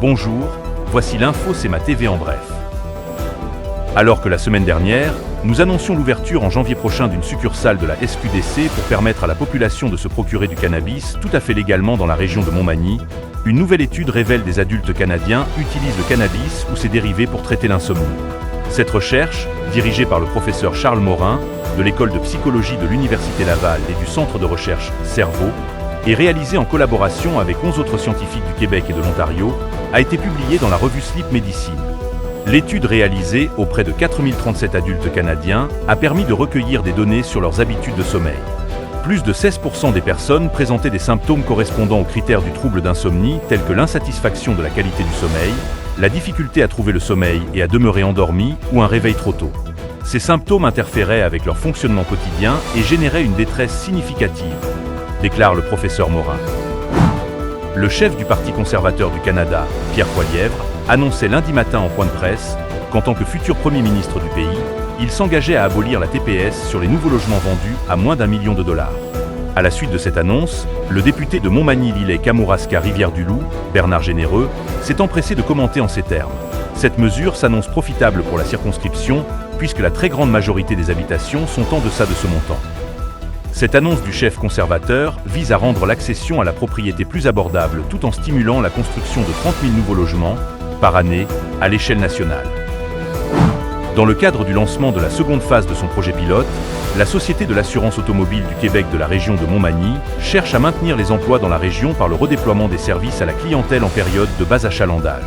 Bonjour, voici l'info CEMA TV en bref. Alors que la semaine dernière, nous annoncions l'ouverture en janvier prochain d'une succursale de la SQDC pour permettre à la population de se procurer du cannabis tout à fait légalement dans la région de Montmagny, une nouvelle étude révèle des adultes canadiens utilisent le cannabis ou ses dérivés pour traiter l'insomnie. Cette recherche, dirigée par le professeur Charles Morin, de l'école de psychologie de l'Université Laval et du centre de recherche Cerveau, est réalisée en collaboration avec 11 autres scientifiques du Québec et de l'Ontario, a été publiée dans la revue Sleep Medicine. L'étude réalisée auprès de 4037 adultes canadiens a permis de recueillir des données sur leurs habitudes de sommeil. Plus de 16% des personnes présentaient des symptômes correspondant aux critères du trouble d'insomnie tels que l'insatisfaction de la qualité du sommeil, la difficulté à trouver le sommeil et à demeurer endormi ou un réveil trop tôt. Ces symptômes interféraient avec leur fonctionnement quotidien et généraient une détresse significative, déclare le professeur Morin. Le chef du Parti conservateur du Canada, Pierre Poilievre, annonçait lundi matin en point de presse qu'en tant que futur Premier ministre du pays, il s'engageait à abolir la TPS sur les nouveaux logements vendus à moins d'1 million de dollars. À la suite de cette annonce, le député de Montmagny-Lillet-Kamouraska-Rivière-du-Loup, Bernard Généreux, s'est empressé de commenter en ces termes. Cette mesure s'annonce profitable pour la circonscription puisque la très grande majorité des habitations sont en deçà de ce montant. Cette annonce du chef conservateur vise à rendre l'accession à la propriété plus abordable tout en stimulant la construction de 30 000 nouveaux logements par année à l'échelle nationale. Dans le cadre du lancement de la seconde phase de son projet pilote, la Société de l'assurance automobile du Québec de la région de Montmagny cherche à maintenir les emplois dans la région par le redéploiement des services à la clientèle en période de bas achalandage.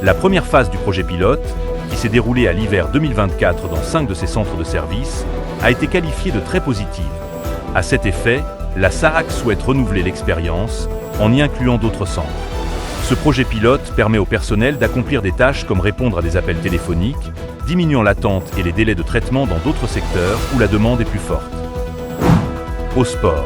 La première phase du projet pilote, qui s'est déroulée à l'hiver 2024 dans 5 de ses centres de services, a été qualifiée de très positive. À cet effet, la SAAC souhaite renouveler l'expérience en y incluant d'autres centres. Ce projet pilote permet au personnel d'accomplir des tâches comme répondre à des appels téléphoniques, diminuant l'attente et les délais de traitement dans d'autres secteurs où la demande est plus forte. Au sport,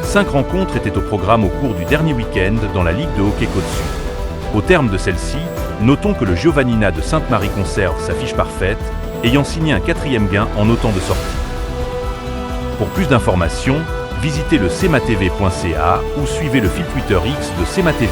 5 rencontres étaient au programme au cours du dernier week-end dans la Ligue de hockey Côte-Sud. Au terme de celle-ci, notons que le Giovannina de Sainte-Marie conserve sa fiche parfaite, ayant signé un 4e gain en autant de sorties. Pour plus d'informations, visitez le cematv.ca ou suivez le fil Twitter X de CEMA TV.